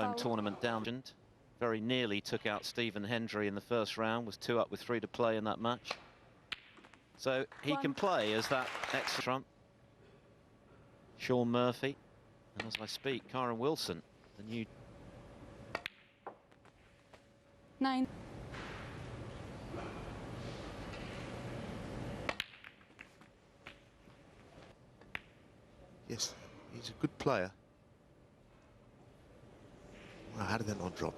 home tournament down. Very nearly took out Stephen Hendry in the first round, was 2 up with 3 to play in that match. So he can play as that extra trump. Sean Murphy, and as I speak, Karen Wilson, the new 9. Yes, he's a good player. Wow, how did that not drop?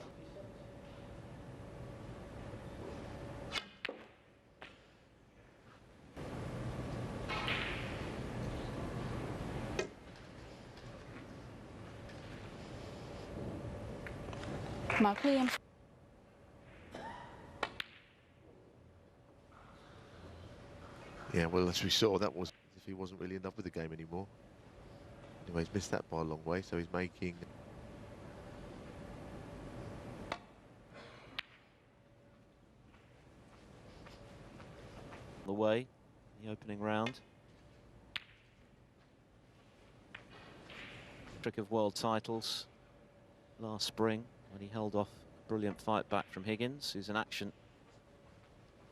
Mark Williams. Yeah, well, as we saw, that was as if he wasn't really in love with the game anymore. Anyway, he's missed that by a long way, so he's making... the way, the opening round. Trick of world titles last spring when he held off a brilliant fight back from Higgins, who's in action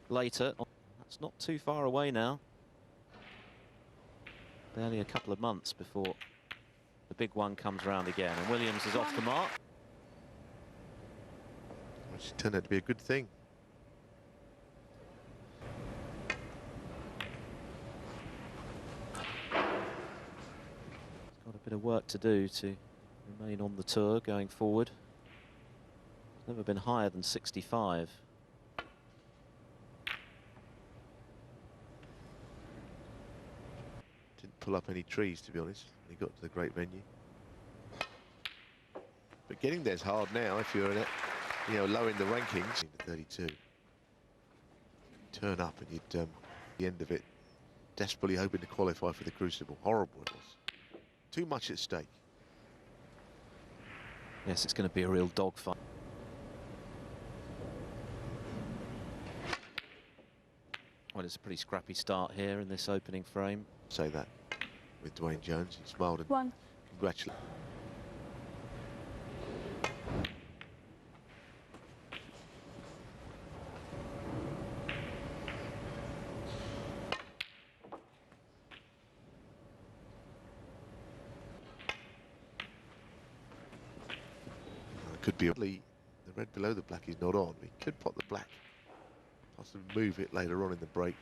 later. That's not too far away now. Barely a couple of months before the big one comes round again, and Williams is off the mark. Which turned out to be a good thing. He's got a bit of work to do to remain on the tour going forward. He's never been higher than 65. Didn't pull up any trees, to be honest, when he got to the great venue. But getting there's hard now if you're in it, you know, low in the rankings. 32. Turn up and you'd the end of it, desperately hoping to qualify for the Crucible. Horrible it was. Too much at stake. Yes, it's going to be a real dogfight. Well, it's a pretty scrappy start here in this opening frame. Say that with Dwayne Jones. He smiled and 1. congratulated. Could be the red below the black is not on. We could pop the black, possibly move it later on in the break.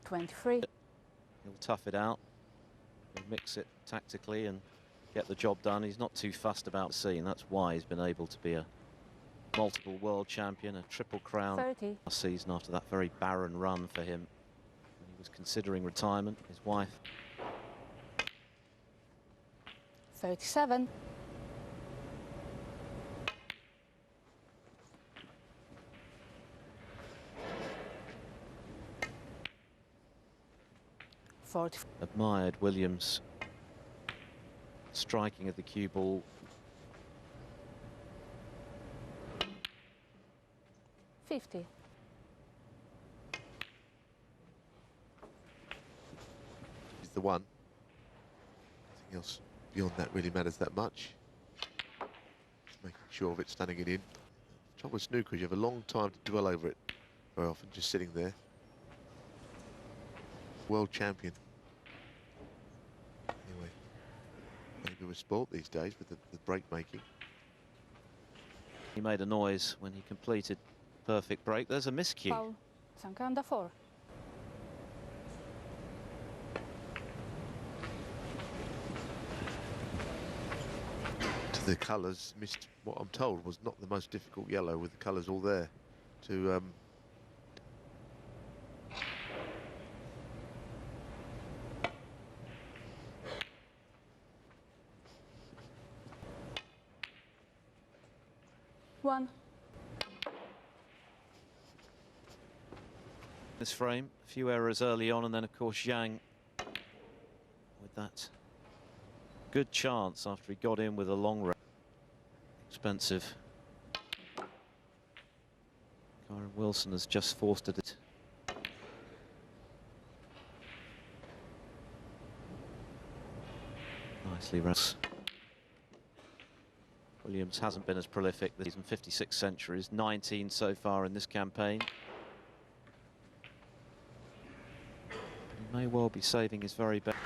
.23. He'll tough it out, he'll mix it tactically and get the job done. He's not too fussed about the scene. That's why he's been able to be a multiple world champion, a triple crown 30. last season after that very barren run for him when he was considering retirement. His wife. 37. Admired Williams' striking of the cue ball. 50. He's the one. Nothing else beyond that really matters that much. Just making sure of it, standing it in. The trouble with snooker is you have a long time to dwell over it. Very often just sitting there. World champion. Anyway, maybe we're sport these days with the break making. He made a noise when he completed perfect break. There's a miscue. Foul. Zhang under 4. To the colours, missed what I'm told was not the most difficult yellow with the colours all there to One. This frame, a few errors early on, and then of course Zhang with that good chance after he got in with a long range. Expensive. Karen Wilson has just forced it. Nicely run. Williams hasn't been as prolific this season, 56 centuries, 19 so far in this campaign. He may well be saving his very best.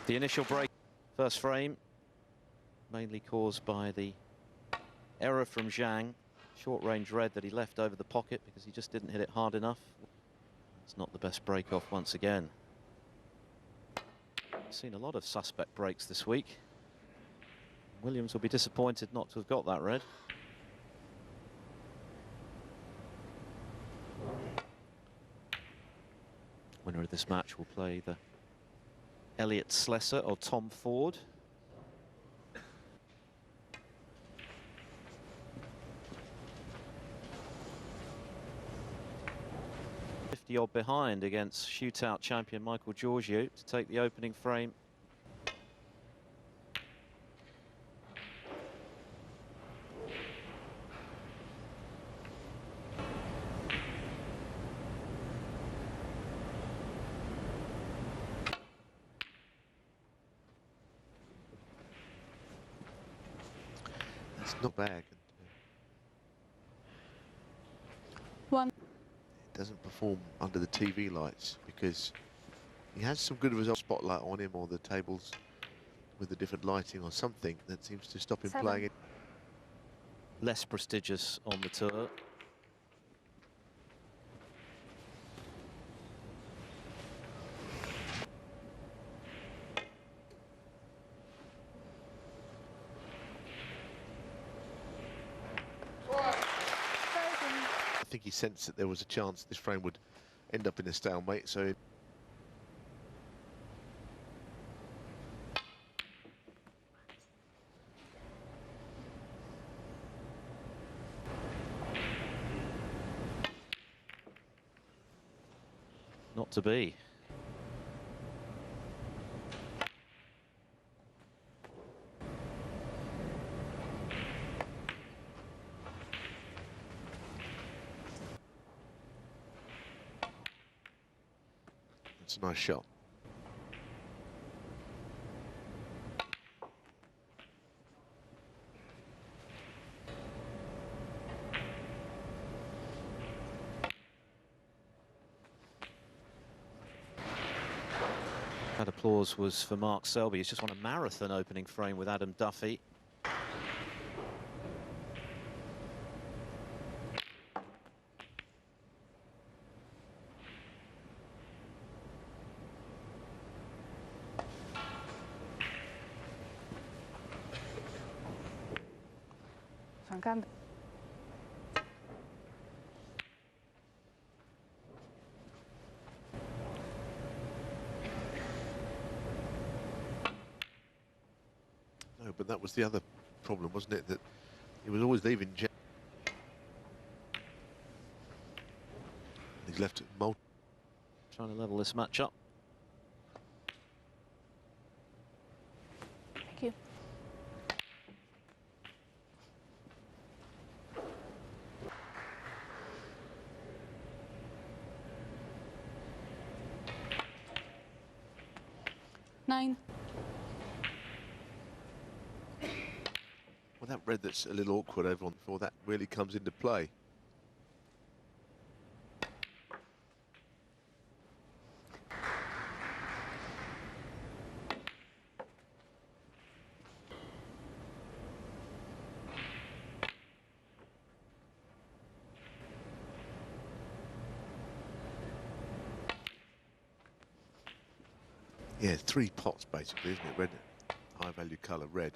The initial break, first frame, mainly caused by the error from Zhang. Short-range red that he left over the pocket because he just didn't hit it hard enough. It's not the best break-off once again. Seen a lot of suspect breaks this week. Williams will be disappointed not to have got that red. Winner of this match will play the Elliot Slesser or Tom Ford. 50-odd behind against shootout champion Michael Giorgio to take the opening frame. That's not bad. One. It doesn't perform under the TV lights because he has some good results. Spotlight on him or the tables with the different lighting or something that seems to stop him playing it. Less prestigious on the tour. I think he sensed that there was a chance this frame would end up in a stalemate, so Not to be. it's a nice shot. That applause was for Mark Selby. He's just won a marathon opening frame with Adam Duffy. Zhang. No, but that was the other problem, wasn't it? That he was always leaving Zhang. He's left multi. Trying to level this match up. Thank you. Nine. Well, that red that's a little awkward over on before that really comes into play. Yeah, 3 pots basically, isn't it? Red, high value colour, red.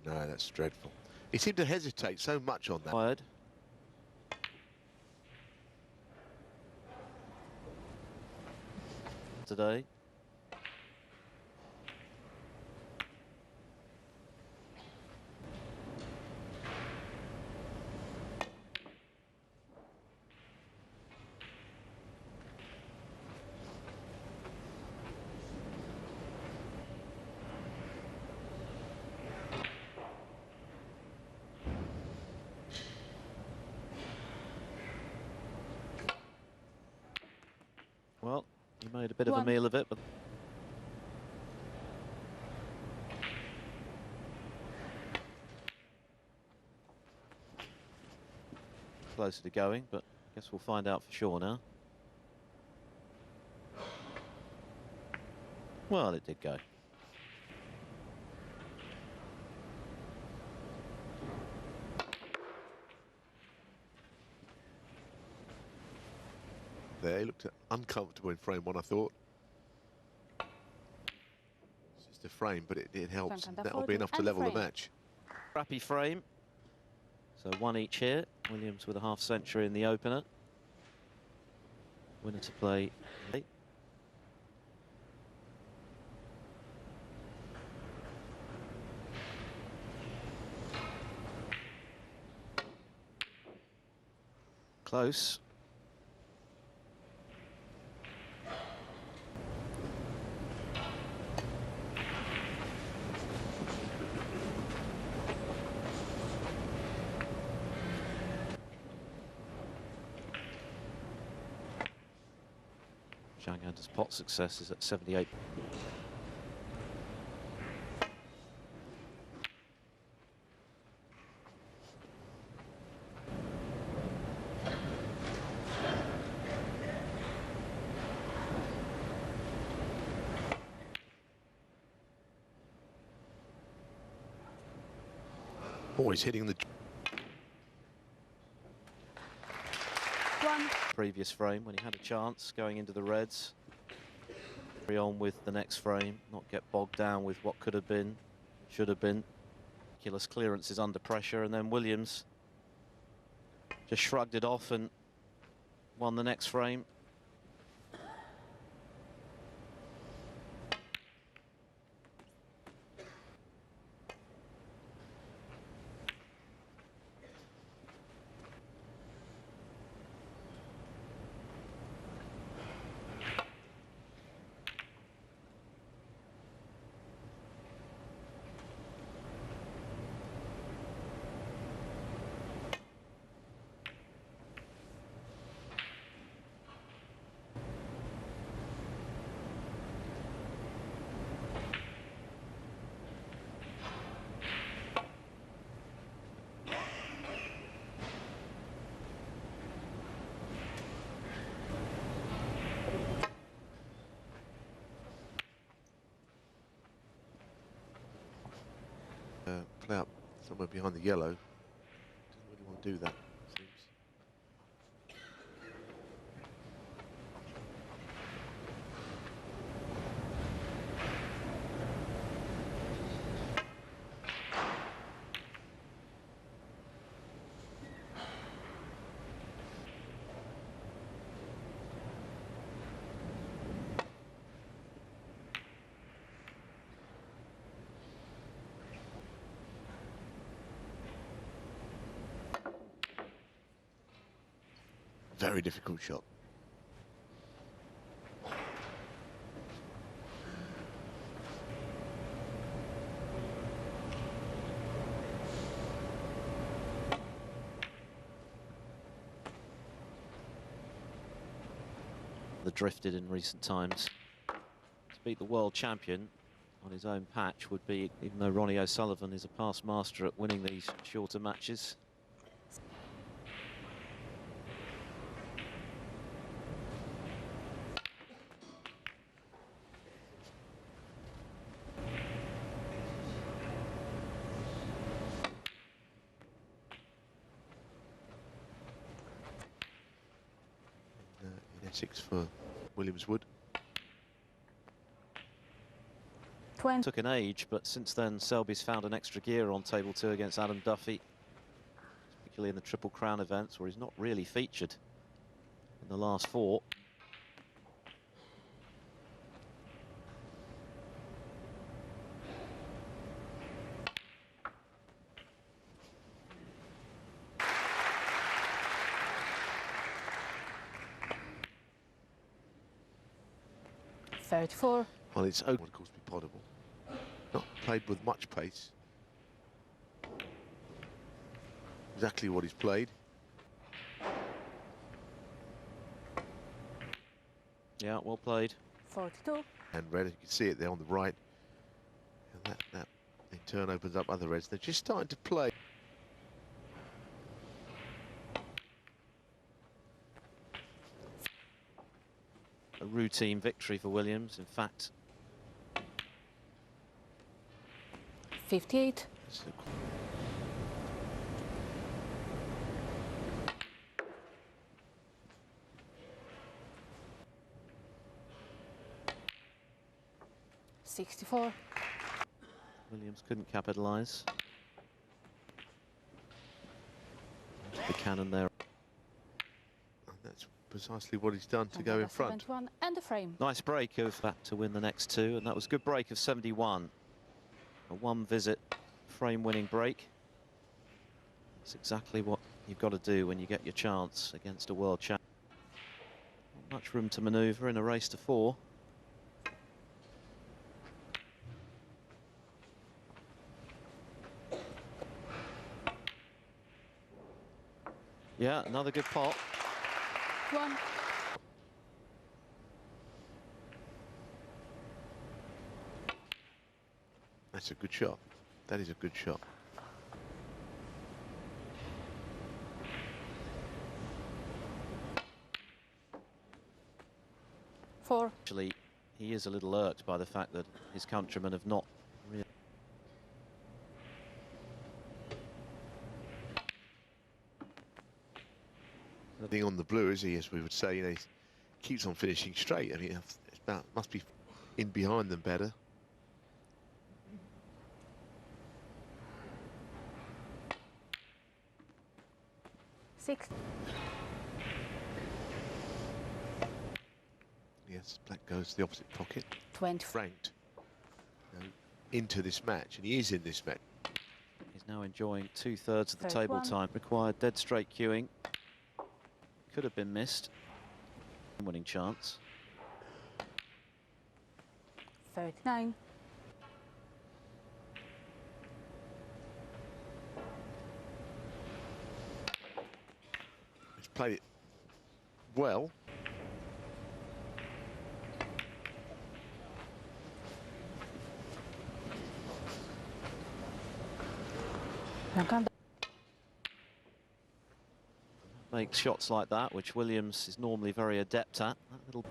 No, that's dreadful. He seemed to hesitate so much on that. Fired. Today. made a bit of a meal of it, but closer to going, but I guess we'll find out for sure now. Well, it did go. There, he looked uncomfortable in frame one, I thought. It's just a frame, but it helps. That'll be enough to level the match. Crappy frame. So one each here. Williams with a half century in the opener. Winner to play late. Close. Zhang and his pot success is at 78. Always hitting the... Previous frame when he had a chance going into the reds. Carry on with the next frame, not get bogged down with what could have been, should have been. Ridiculous clearances under pressure, and then Williams just shrugged it off and won the next frame. Play up somewhere behind the yellow. Doesn't really want to do that, it seems. Very difficult shot. The drifted in recent times. To beat the world champion on his own patch would be, even though Ronnie O'Sullivan is a past master at winning these shorter matches. In Essex for Williams Wood. 20. Took an age, but since then Selby's found an extra gear on table 2 against Adam Duffy, particularly in the Triple Crown events where he's not really featured in the last 4. Well, it's open, of course, be potable. Not played with much pace. Exactly what he's played. Yeah, well played. 42. And red, you can see it there on the right. And that in turn opens up other reds. They're just starting to play. A routine victory for Williams, in fact. 58. So 64. Williams couldn't capitalise. The cannon there. and that's precisely what he's done to go in front. 71 and the frame. Nice break of that to win the next two, and that was a good break of 71. A one visit frame winning break. It's exactly what you've got to do when you get your chance against a world champion. Not much room to manoeuvre in a race to 4. Yeah, another good pot. 1. That's a good shot. That is a good shot. Actually, he is a little irked by the fact that his countrymen have not really. Nothing on the blue, is he? As we would say, you know, he keeps on finishing straight. I mean, it's about, must be in behind them better. Six. Yes, black goes to the opposite pocket. 20. Franked, you know, into this match, and he is in this match. He's now enjoying 2/3 of the 31. table time. Required dead straight queuing. Could have been missed. Winning chance. 39. He's played it well. Makes shots like that, which Williams is normally very adept at. That little.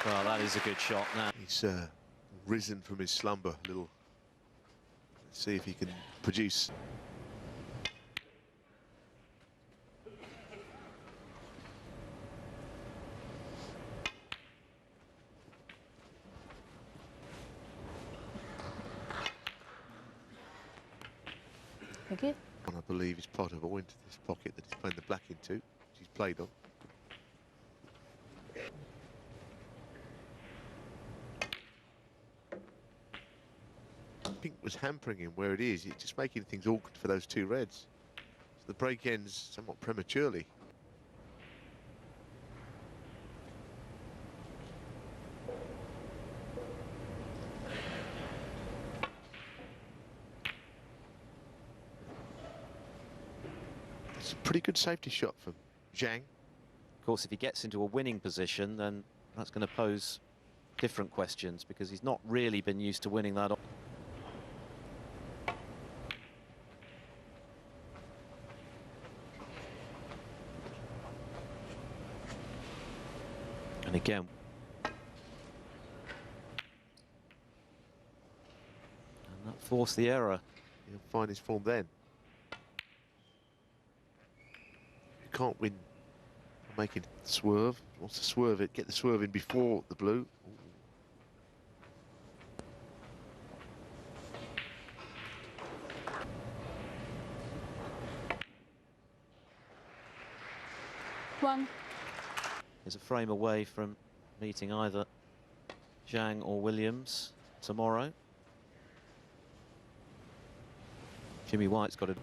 Well, that is a good shot now. He's risen from his slumber a little. Let's see if he can produce. Thank you. And I believe he's pot of all into this pocket that he's playing the black into, which he's played on. Pink was hampering him where it is. It's just making things awkward for those two reds. So the break ends somewhat prematurely. It's a pretty good safety shot from Zhang. Of course, if he gets into a winning position, then that's going to pose different questions, because he's not really been used to winning that. And again, and that forced the error. He'll find his form then. You can't win making swerve. He wants to swerve it, get the swerve in before the blue. Ooh. One. Is a frame away from meeting either Zhang or Williams tomorrow. Jimmy White's got it.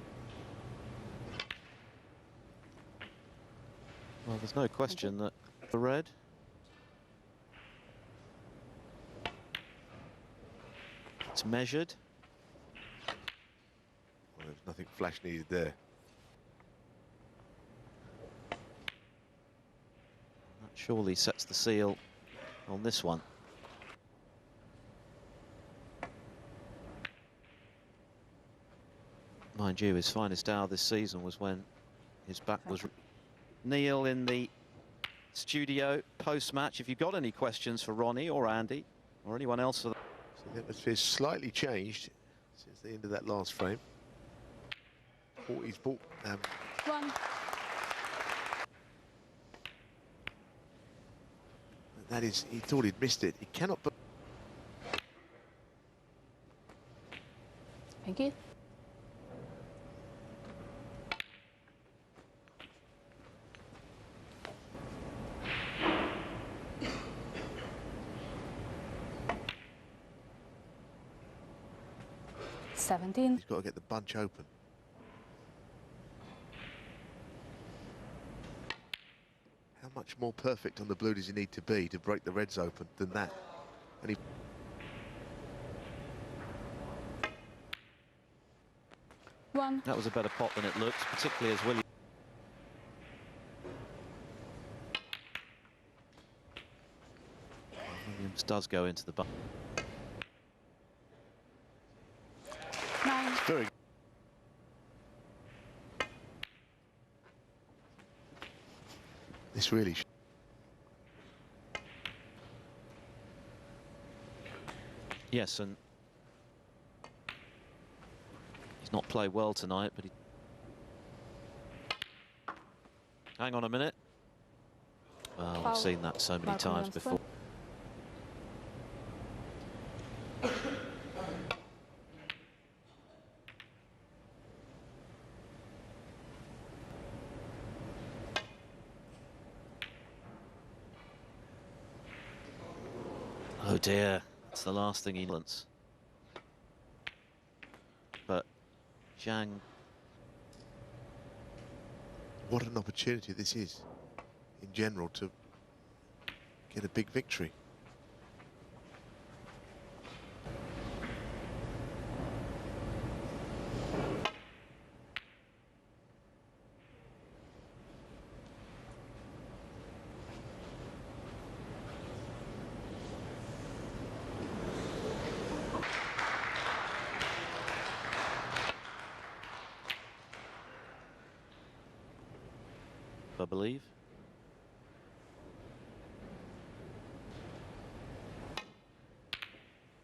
Well, there's no question that the red. It's measured. Well, there's nothing flash needed there. That surely sets the seal on this one. Mind you, his finest hour this season was when his back was... Neil in the studio post-match. If you've got any questions for Ronnie or Andy or anyone else... So the atmosphere's slightly changed since the end of that last frame. He's bought... 1. That is, he thought he'd missed it. He cannot... Thank you. He's got to get the bunch open. How much more perfect on the blue does he need to be to break the reds open than that? And he... That was a better pot than it looked, particularly as Williams. Williams does go into the bunch. 9. Very... This really... Yes, and he's not played well tonight, but he... Hang on a minute. Well, we've seen that so many times before. Oh dear, that's the last thing he wants. But Zhang... What an opportunity this is, in general, to get a big victory. I believe.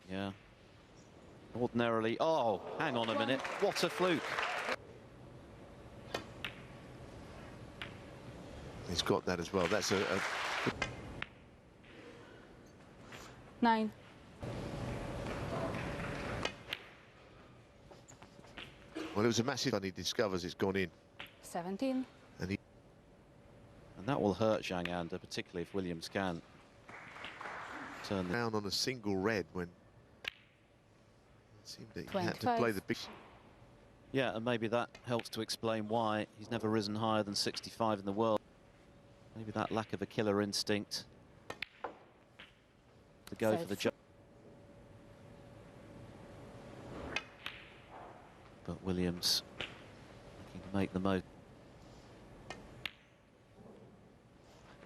Yeah. Ordinarily... Oh, hang on a minute. What a fluke. He's got that as well. That's a... 9. Well, it was a massive one. He discovers it's gone in. 17. And that will hurt Zhang Anda, particularly if Williams can turn down on a single red when it seemed that he had to play the big... Yeah, and maybe that helps to explain why he's never risen higher than 65 in the world. Maybe that lack of a killer instinct to go for the jump. But Williams looking to make the most.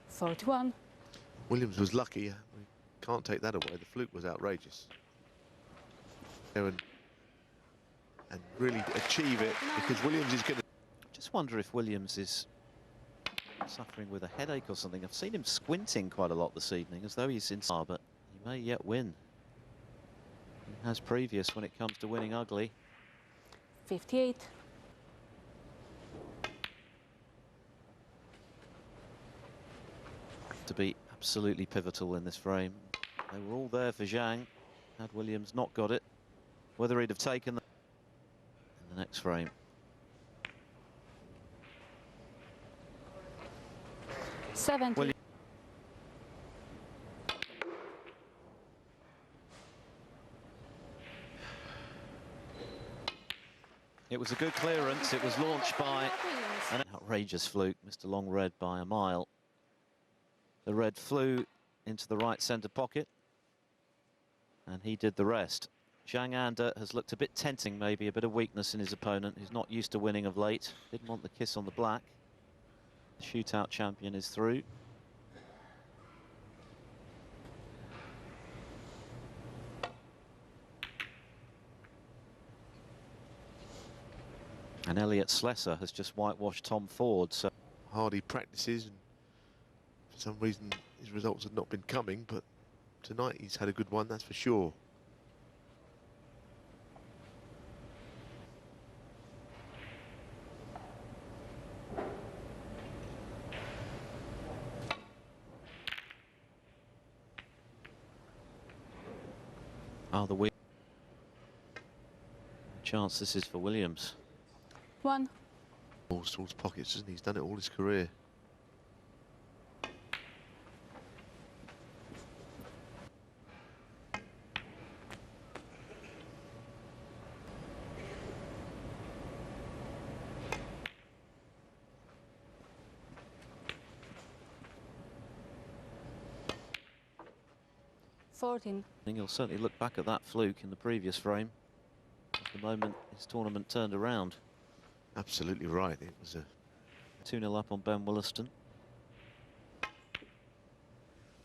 41. Williams was lucky. We can't take that away. The fluke was outrageous. And really achieve it, because Williams is going to... Just wonder if Williams is suffering with a headache or something. I've seen him squinting quite a lot this evening, as though he's in... But he may yet win. He has previous when it comes to winning ugly. 58. To be absolutely pivotal in this frame. They were all there for Zhang. Had Williams not got it, whether he'd have taken them in the next frame. 70. It was a good clearance. It was launched by an outrageous fluke. Mr. Long red by a mile. The red flew into the right centre pocket, and he did the rest. Zhang has looked a bit tenting, maybe a bit of weakness in his opponent, who's not used to winning of late. Didn't want the kiss on the black. The shootout champion is through. And Elliot Slessor has just whitewashed Tom Ford. So Hardy practices, and for some reason his results have not been coming, but tonight he's had a good one, that's for sure. the win. Chance this is for Williams. 1. Balls towards pockets, doesn't he? He's done it all his career. I think he'll certainly look back at that fluke in the previous frame. At the moment, his tournament turned around. Absolutely right. It was a 2-0 up on Ben Williston.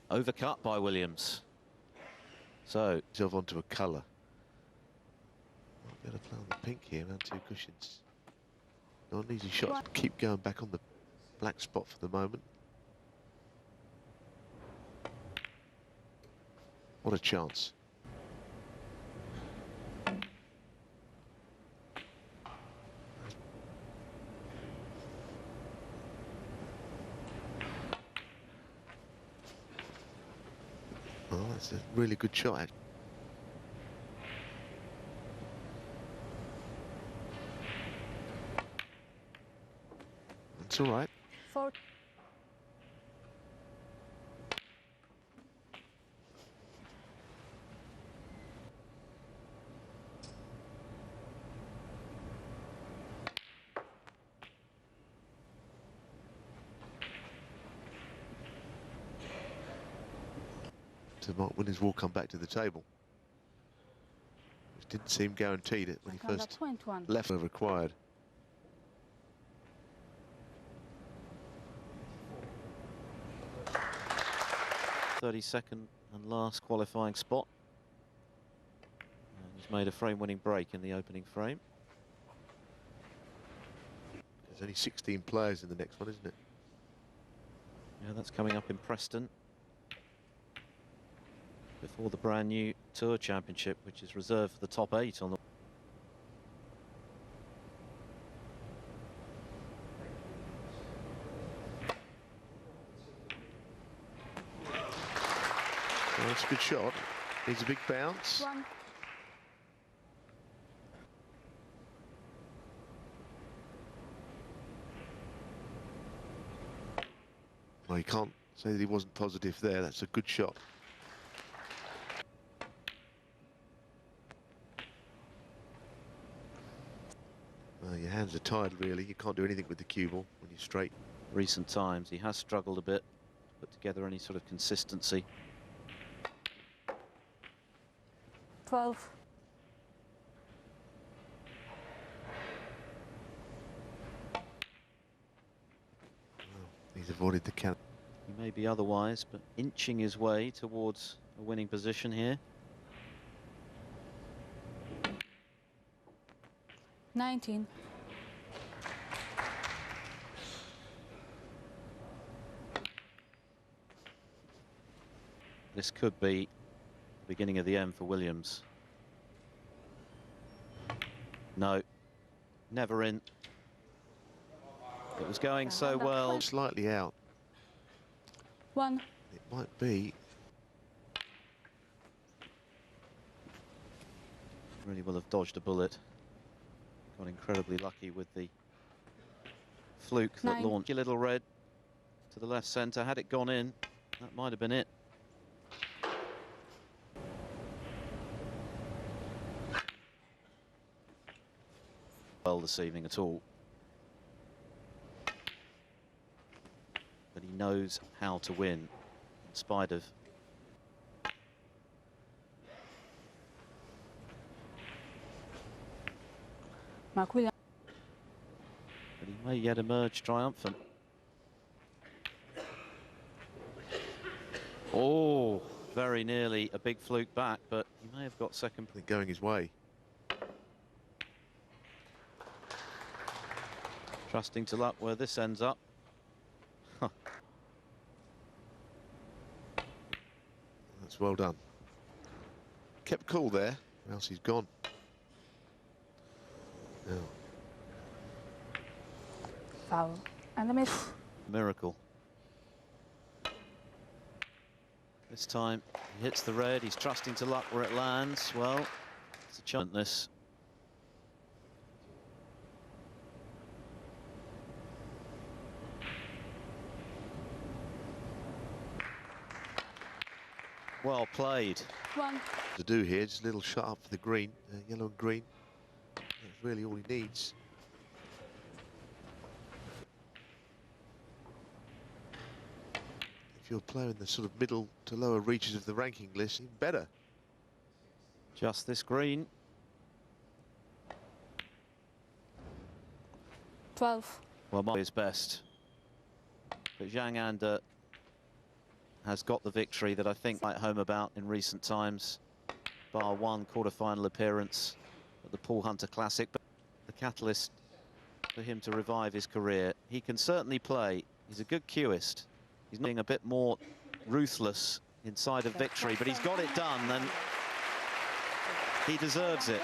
Overcut by Williams. So, himself onto a colour. Might be able to play on the pink here around 2 cushions. No easy shots. Keep going back on the black spot for the moment. What a chance. Well, that's a really good shot. That's all right. 4. So Mark Williams will come back to the table. Which didn't seem guaranteed it when he first left were required. .32nd and last qualifying spot. And he's made a frame-winning break in the opening frame. There's only 16 players in the next one, isn't it? Yeah, that's coming up in Preston. Before the brand new Tour Championship, which is reserved for the top 8 on the... Well, that's a good shot. Needs a big bounce. 1. Well, you can't say that he wasn't positive there. That's a good shot. Well, your hands are tired, really. You can't do anything with the cue ball when you're straight. Recent times, he has struggled a bit to put together any sort of consistency. 12. Well, he's avoided the count. He may be otherwise, but inching his way towards a winning position here. 19. This could be the beginning of the end for Williams. No, never in. It was going so well. Slightly out. 1. It might be. Really will have dodged a bullet. Got incredibly lucky with the fluke that 9. launched. A little red to the left centre. Had it gone in, that might have been it. Well this evening at all. But he knows how to win in spite of Mark Williams. But he may yet emerge triumphant. Oh, very nearly a big fluke back, but he may have got second. I think going his way. Trusting to luck where this ends up. That's well done. Kept cool there, or else he's gone. Now, Foul. And a miss. Miracle. This time he hits the red. He's trusting to luck where it lands. Well, it's a chance. This. Well played. 1. to do here, just a little shot up for the green, yellow and green. That's really all he needs. If you're playing the sort of middle to lower reaches of the ranking list, even better. Just this green. 12. Well, might be his best. But Zhang has got the victory that I think might home about in recent times. Bar one quarter-final appearance at the Paul Hunter Classic. But the catalyst for him to revive his career. He can certainly play. He's a good cueist. He's being a bit more ruthless inside of victory, but he's got it done, and he deserves it.